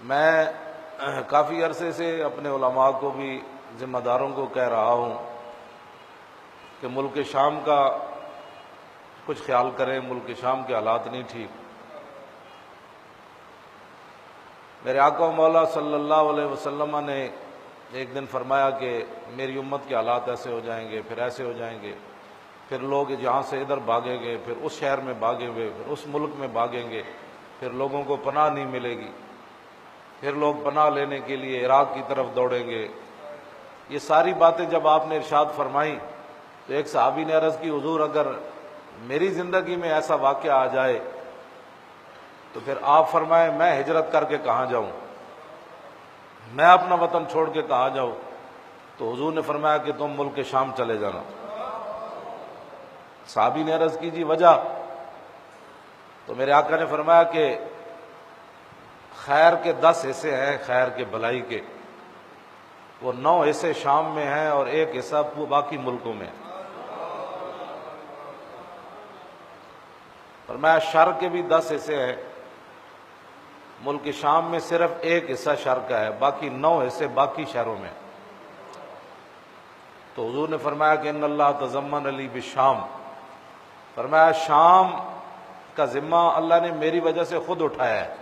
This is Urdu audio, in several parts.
میں کافی عرصے سے اپنے علماء کو بھی ذمہ داروں کو کہہ رہا ہوں کہ ملک شام کا کچھ خیال کریں، ملک شام کے حالات نہیں ٹھیک۔ میرے آقا و مولا صلی اللہ علیہ وسلم نے ایک دن فرمایا کہ میری امت کے حالات ایسے ہو جائیں گے، پھر ایسے ہو جائیں گے، پھر لوگ یہاں سے ادھر بھاگیں گے، پھر اس شہر میں بھاگیں گے، پھر اس ملک میں بھاگیں گے، پھر لوگوں کو پناہ نہیں ملے گی، پھر لوگ پناہ لینے کے لیے عراق کی طرف دوڑیں گے۔ یہ ساری باتیں جب آپ نے ارشاد فرمائیں تو ایک صحابی نے عرض کی، حضور اگر میری زندگی میں ایسا واقعہ آ جائے تو پھر آپ فرمائیں میں ہجرت کر کے کہاں جاؤں، میں اپنا وطن چھوڑ کے کہاں جاؤں؟ تو حضور نے فرمایا کہ تم ملک شام چلے جانا۔ صحابی نے عرض کی جی وجہ؟ تو میرے آقا نے فرمایا کہ خیر کے 10 حصے ہیں، خیر کے بھلائی کے، وہ 9 حصے شام میں ہیں اور 1 حصہ باقی ملکوں میں۔ فرمایا شر کے بھی 10 حصے ہیں، ملک شام میں صرف 1 حصہ شر کا ہے، باقی 9 حصے باقی شہروں میں۔ تو حضور نے فرمایا کہ ان اللہ تضمن علی بالشام، فرمایا شام کا ذمہ اللہ نے میری وجہ سے خود اٹھایا ہے۔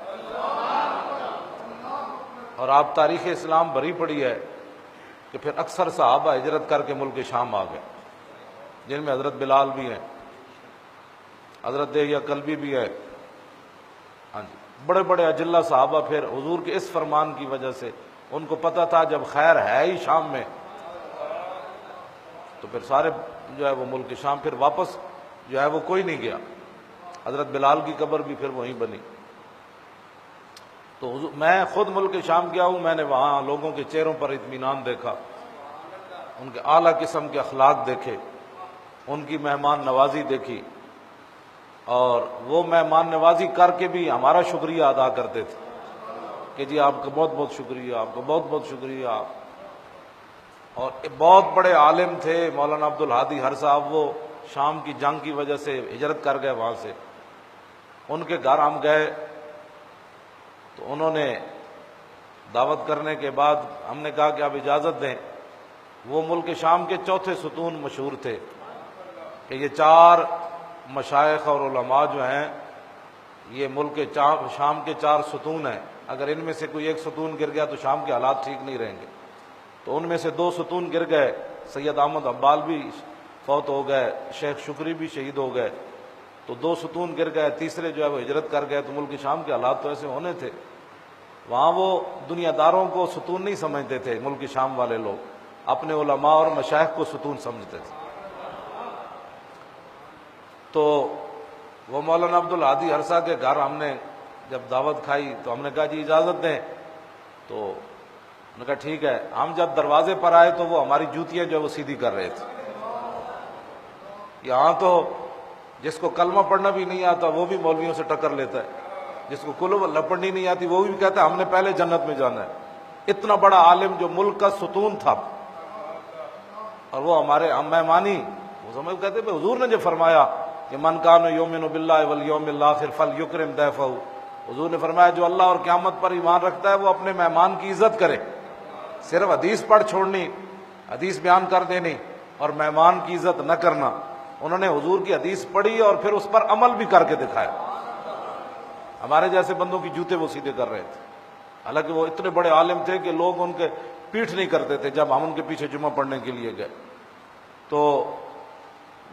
اور آپ تاریخ اسلام بھری پڑی ہے کہ پھر اکثر صحابہ ہجرت کر کے ملک شام آ گئے، جن میں حضرت بلال بھی ہیں، حضرت دہیہ کلبی بھی ہے، ہاں جی، بڑے بڑے اجلہ صحابہ پھر حضور کے اس فرمان کی وجہ سے ان کو پتہ تھا جب خیر ہے ہی شام میں تو پھر سارے جو ہے وہ ملک شام، پھر واپس جو ہے وہ کوئی نہیں گیا۔ حضرت بلال کی قبر بھی پھر وہیں بنی۔ تو میں خود ملک شام گیا ہوں، میں نے وہاں لوگوں کے چہروں پر اطمینان دیکھا، ان کے اعلیٰ قسم کے اخلاق دیکھے، ان کی مہمان نوازی دیکھی، اور وہ مہمان نوازی کر کے بھی ہمارا شکریہ ادا کرتے تھے کہ جی آپ کا بہت بہت شکریہ، آپ کا بہت بہت شکریہ۔ اور بہت بڑے عالم تھے مولانا عبدالہادی ہر صاحب، وہ شام کی جنگ کی وجہ سے ہجرت کر گئے وہاں سے، ان کے گھر ہم گئے تو انہوں نے دعوت کرنے کے بعد ہم نے کہا کہ آپ اجازت دیں۔ وہ ملک شام کے 4تھے ستون مشہور تھے کہ یہ 4 مشائخ اور علماء جو ہیں یہ ملک شام کے 4 ستون ہیں، اگر ان میں سے کوئی ایک ستون گر گیا تو شام کے حالات ٹھیک نہیں رہیں گے۔ تو ان میں سے 2 ستون گر گئے، سید احمد حبال بھی فوت ہو گئے، شیخ شکری بھی شہید ہو گئے، تو 2 ستون گر گئے، تیسرے جو ہے وہ ہجرت کر گئے۔ تو ملک شام کے حالات تو ایسے ہونے تھے، وہاں وہ دنیا داروں کو ستون نہیں سمجھتے تھے، ملک شام والے لوگ اپنے علماء اور مشائخ کو ستون سمجھتے تھے۔ تو وہ مولانا عبدالہادی ہرسا کے گھر ہم نے جب دعوت کھائی تو ہم نے کہا جی اجازت دیں، تو انہوں نے کہا ٹھیک ہے۔ ہم جب دروازے پر آئے تو وہ ہماری جوتیاں جو ہے وہ سیدھی کر رہے تھے۔ یہاں تو جس کو کلمہ پڑھنا بھی نہیں آتا وہ بھی مولویوں سے ٹکر لیتا ہے، جس کو کلمہ پڑھنی نہیں آتی وہ بھی کہتا ہے ہم نے پہلے جنت میں جانا ہے۔ اتنا بڑا عالم جو ملک کا ستون تھا، اور وہ ہمارے مہمانی، وہ سمجھ کہتے ہیں حضور نے جو فرمایا کہ من کان یؤمن باللہ والیوم الاخر فلیکرم ضیفہ، حضور نے فرمایا جو اللہ اور قیامت پر ایمان رکھتا ہے وہ اپنے مہمان کی عزت کرے۔ صرف حدیث پڑھ چھوڑنی، حدیث بیان کر دینی اور مہمان کی عزت نہ کرنا، انہوں نے حضور کی حدیث پڑھی اور پھر اس پر عمل بھی کر کے دکھایا۔ ہمارے جیسے بندوں کی جوتے وہ سیدھے کر رہے تھے، حالانکہ وہ اتنے بڑے عالم تھے کہ لوگ ان کے پیٹھ نہیں کرتے تھے جب ہم ان کے پیچھے جمعہ پڑھنے کے لیے گئے۔ تو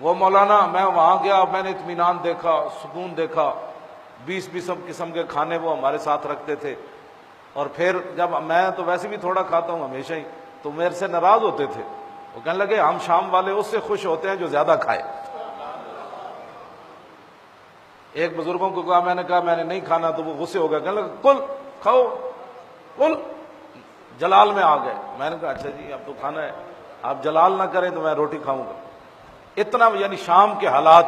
وہ مولانا، میں وہاں گیا، میں نے اطمینان دیکھا، سکون دیکھا، 20 قسم کے کھانے وہ ہمارے ساتھ رکھتے تھے۔ اور پھر جب میں تو ویسے بھی تھوڑا کھاتا ہوں ہمیشہ ہی، تو میرے سے ناراض ہوتے تھے، وہ کہنے لگے ہم شام والے اس سے خوش ہوتے ہیں جو زیادہ کھائے۔ ایک بزرگوں کو کہا، میں نے کہا میں نے نہیں کھانا، تو وہ غصے ہو گئے، کہنے لگا کل کھاؤ کل، جلال میں آ گئے۔ میں نے کہا اچھا جی اب تو کھانا ہے، آپ جلال نہ کریں تو میں روٹی کھاؤں گا۔ اتنا یعنی شام کے حالات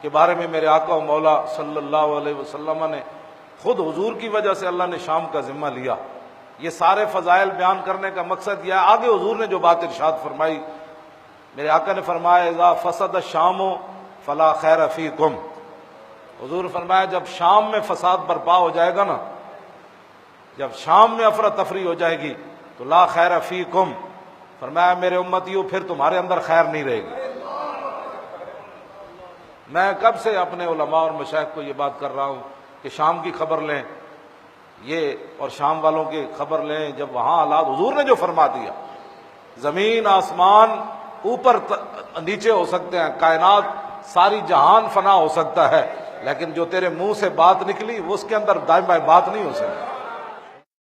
کے بارے میں میرے آقا و مولا صلی اللہ علیہ وسلم نے خود حضور کی وجہ سے اللہ نے شام کا ذمہ لیا۔ یہ سارے فضائل بیان کرنے کا مقصد یہ ہے، آگے حضور نے جو بات ارشاد فرمائی، میرے آقا نے فرمایا اذا فسد الشام فلا خیر فیکم، حضور فرمایا جب شام میں فساد برپا ہو جائے گا نا جب شام میں افراتفری ہو جائے گی تو لا خیر فیکم، فرمایا میرے امتیوں پھر تمہارے اندر خیر نہیں رہے گی۔ میں کب سے اپنے علماء اور مشائخ کو یہ بات کر رہا ہوں کہ شام کی خبر لیں، یہ اور شام والوں کی خبر لیں، جب وہاں حالات حضور نے جو فرما دیا، زمین آسمان اوپر نیچے ہو سکتے ہیں، کائنات ساری جہان فنا ہو سکتا ہے، لیکن جو تیرے منہ سے بات نکلی وہ اس کے اندر دائیں بائیں بات نہیں ہو سکتی۔